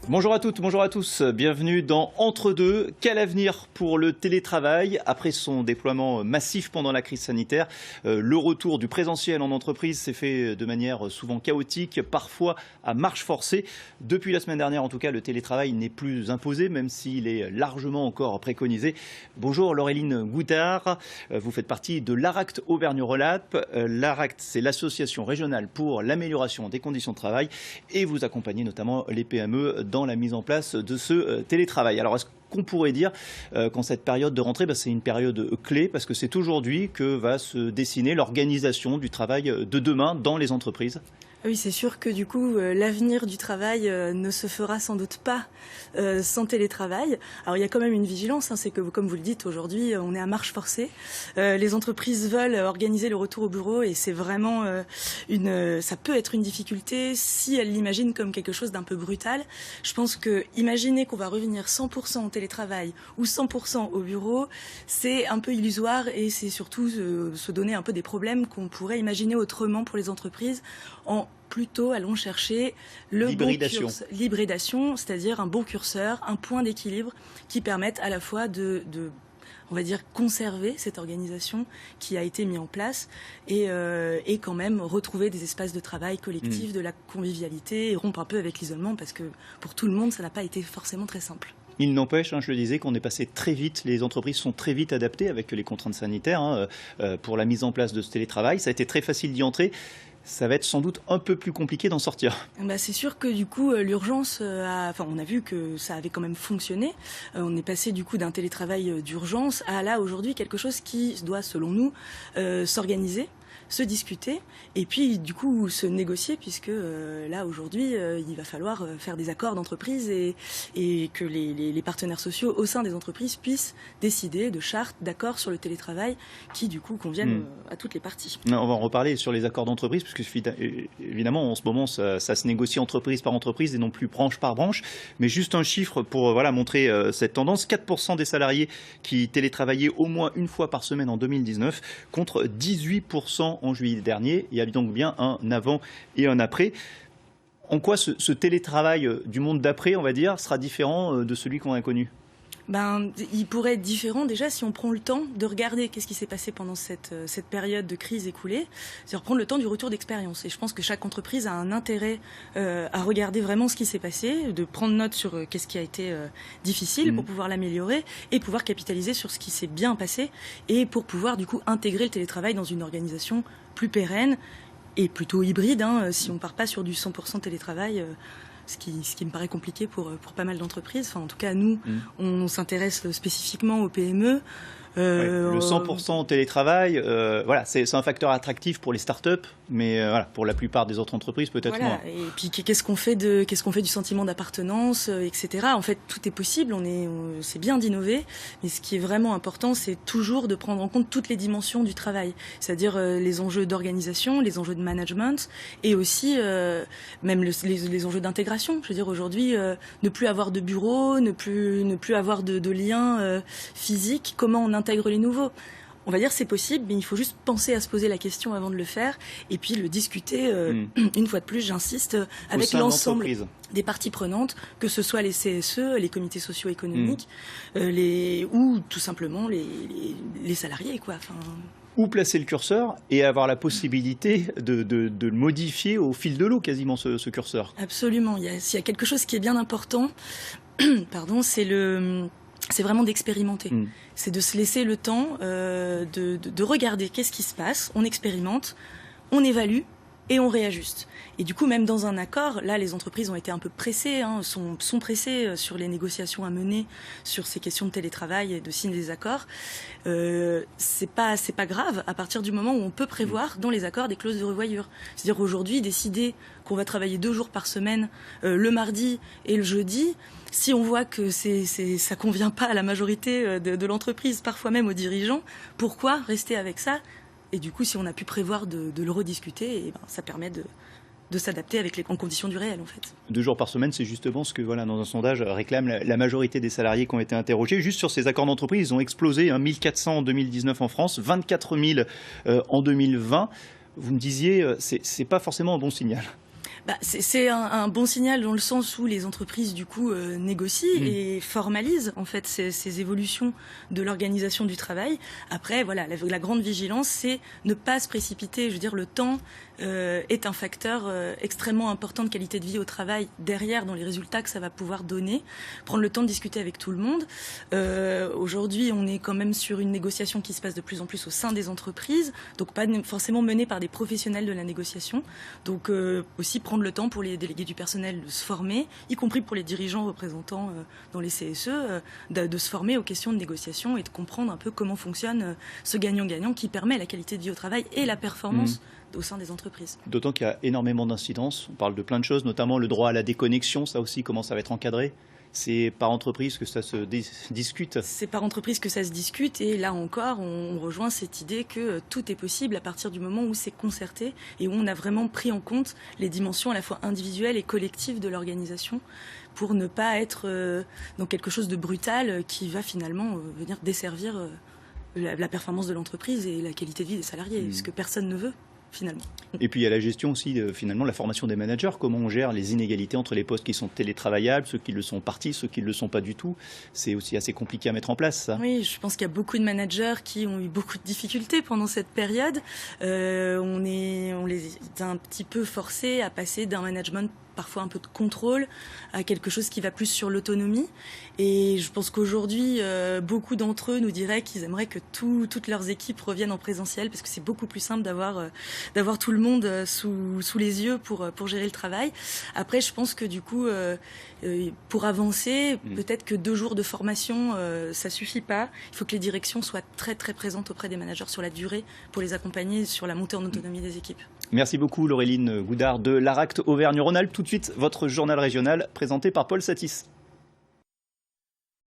Bonjour à toutes, bonjour à tous, bienvenue dans Entre deux. Quel avenir pour le télétravail après son déploiement massif pendant la crise sanitaire? Le retour du présentiel en entreprise s'est fait de manière souvent chaotique, parfois à marche forcée. Depuis la semaine dernière, en tout cas, le télétravail n'est plus imposé, même s'il est largement encore préconisé. Bonjour Laureline Goutard, vous faites partie de l'ARACT Auvergne-Rhône-Alpes. L'ARACT, c'est l'association régionale pour l'amélioration des conditions de travail et vous accompagnez notamment les PME dans la mise en place de ce télétravail. Alors, est-ce qu'on pourrait dire qu'en cette période de rentrée, c'est une période clé parce que c'est aujourd'hui que va se dessiner l'organisation du travail de demain dans les entreprises? Oui, c'est sûr que du coup, l'avenir du travail ne se fera sans doute pas sans télétravail. Alors, il y a quand même une vigilance, c'est que, comme vous le dites, aujourd'hui, on est à marche forcée. Les entreprises veulent organiser le retour au bureau et c'est vraiment ça peut être une difficulté si elles l'imaginent comme quelque chose d'un peu brutal. Je pense que imaginer qu'on va revenir 100% au télétravail ou 100% au bureau, c'est un peu illusoire et c'est surtout se donner un peu des problèmes qu'on pourrait imaginer autrement pour les entreprises en plutôt allons chercher l'hybridation, c'est-à-dire un bon curseur, un point d'équilibre qui permette à la fois on va dire, conserver cette organisation qui a été mise en place et quand même retrouver des espaces de travail collectifs, de la convivialité et rompre un peu avec l'isolement parce que pour tout le monde, ça n'a pas été forcément très simple. Il n'empêche, je le disais, qu'on est passé très vite, les entreprises sont très vite adaptées avec les contraintes sanitaires pour la mise en place de ce télétravail. Ça a été très facile d'y entrer. Ça va être sans doute un peu plus compliqué d'en sortir. C'est sûr que du coup, l'urgence, on a vu que ça avait quand même fonctionné. On est passé du coup d'un télétravail d'urgence à là aujourd'hui quelque chose qui doit, selon nous, s'organiser, se discuter et puis du coup se négocier puisque là aujourd'hui il va falloir faire des accords d'entreprise et que les partenaires sociaux au sein des entreprises puissent décider de chartes, d'accords sur le télétravail qui du coup conviennent à toutes les parties. On va en reparler sur les accords d'entreprise parce que évidemment en ce moment ça se négocie entreprise par entreprise et non plus branche par branche, mais juste un chiffre pour montrer cette tendance. 4% des salariés qui télétravaillaient au moins une fois par semaine en 2019 contre 18% en juillet dernier. Il y a donc bien un avant et un après. En quoi ce télétravail du monde d'après, on va dire, sera différent de celui qu'on a connu ? Il pourrait être différent déjà si on prend le temps de regarder qu'est-ce qui s'est passé pendant cette période de crise écoulée, c'est-à-dire prendre le temps du retour d'expérience. Et je pense que chaque entreprise a un intérêt à regarder vraiment ce qui s'est passé, de prendre note sur qu'est-ce qui a été difficile pour pouvoir l'améliorer et pouvoir capitaliser sur ce qui s'est bien passé et pour pouvoir du coup intégrer le télétravail dans une organisation plus pérenne et plutôt hybride, si on ne part pas sur du 100% télétravail. Ce qui me paraît compliqué pour pas mal d'entreprises. En tout cas, nous, on s'intéresse spécifiquement aux PME. Le 100% télétravail, c'est un facteur attractif pour les startups, mais pour la plupart des autres entreprises, peut-être moins. Et puis, qu'est-ce qu'on fait du sentiment d'appartenance, etc. En fait, tout est possible, c'est bien d'innover, mais ce qui est vraiment important, c'est toujours de prendre en compte toutes les dimensions du travail, c'est-à-dire les enjeux d'organisation, les enjeux de management, et aussi même les enjeux d'intégration. Je veux dire, aujourd'hui, ne plus avoir de bureau, ne plus avoir de liens physiques, comment on intègre les nouveaux. On va dire c'est possible, mais il faut juste penser à se poser la question avant de le faire et puis le discuter, une fois de plus, j'insiste, avec l'ensemble des parties prenantes, que ce soit les CSE, les comités socio-économiques, ou tout simplement les salariés, quoi. Où placer le curseur et avoir la possibilité de le modifier au fil de l'eau, quasiment, ce curseur. Absolument. S'il y a quelque chose qui est bien important, c'est vraiment d'expérimenter. C'est de se laisser le temps de regarder qu'est-ce qui se passe, on expérimente, on évalue et on réajuste. Et du coup, même dans un accord, là, les entreprises ont été un peu pressées, sont pressées sur les négociations à mener sur ces questions de télétravail et de signer des accords. C'est pas grave à partir du moment où on peut prévoir dans les accords des clauses de revoyure. C'est-à-dire aujourd'hui, décider qu'on va travailler 2 jours par semaine, le mardi et le jeudi, si on voit que ça convient pas à la majorité de l'entreprise, parfois même aux dirigeants, pourquoi rester avec ça ? Et du coup, si on a pu prévoir de le rediscuter, ça permet de s'adapter en conditions du réel, en fait. 2 jours par semaine, c'est justement ce que, dans un sondage, réclame la majorité des salariés qui ont été interrogés. Juste sur ces accords d'entreprise, ils ont explosé, 1400 en 2019 en France, 24 000 en 2020. Vous me disiez, c'est pas forcément un bon signal. C'est un bon signal dans le sens où les entreprises du coup négocient et formalisent en fait ces évolutions de l'organisation du travail. Après, voilà, la grande vigilance, c'est ne pas se précipiter. Je veux dire, le temps est un facteur extrêmement important de qualité de vie au travail derrière dans les résultats que ça va pouvoir donner. Prendre le temps de discuter avec tout le monde. Aujourd'hui, on est quand même sur une négociation qui se passe de plus en plus au sein des entreprises, donc pas forcément menée par des professionnels de la négociation. Donc aussi prendre le temps pour les délégués du personnel de se former, y compris pour les dirigeants représentants dans les CSE, de se former aux questions de négociation et de comprendre un peu comment fonctionne ce gagnant-gagnant qui permet la qualité de vie au travail et la performance au sein des entreprises. D'autant qu'il y a énormément d'incidences. On parle de plein de choses, notamment le droit à la déconnexion. Ça aussi, comment ça va être encadré ? C'est par entreprise que ça se discute. C'est par entreprise que ça se discute et là encore, on rejoint cette idée que tout est possible à partir du moment où c'est concerté et où on a vraiment pris en compte les dimensions à la fois individuelles et collectives de l'organisation pour ne pas être dans quelque chose de brutal qui va finalement venir desservir la performance de l'entreprise et la qualité de vie des salariés, ce que personne ne veut. Finalement. Et puis il y a la gestion aussi, finalement, la formation des managers. Comment on gère les inégalités entre les postes qui sont télétravaillables, ceux qui le sont partis, ceux qui ne le sont pas du tout. C'est aussi assez compliqué à mettre en place, ça. Oui, je pense qu'il y a beaucoup de managers qui ont eu beaucoup de difficultés pendant cette période. On les a un petit peu forcés à passer d'un management parfois un peu de contrôle à quelque chose qui va plus sur l'autonomie. Et je pense qu'aujourd'hui, beaucoup d'entre eux nous diraient qu'ils aimeraient que toutes leurs équipes reviennent en présentiel parce que c'est beaucoup plus simple d'avoir tout le monde sous les yeux pour gérer le travail. Après, je pense que du coup, pour avancer, peut-être que 2 jours de formation, ça suffit pas. Il faut que les directions soient très très présentes auprès des managers sur la durée pour les accompagner sur la montée en autonomie des équipes. Merci beaucoup Laureline Goudard de l'ARACT Auvergne-Rhône-Alpes. Tout de suite, votre journal régional présenté par Paul Satis.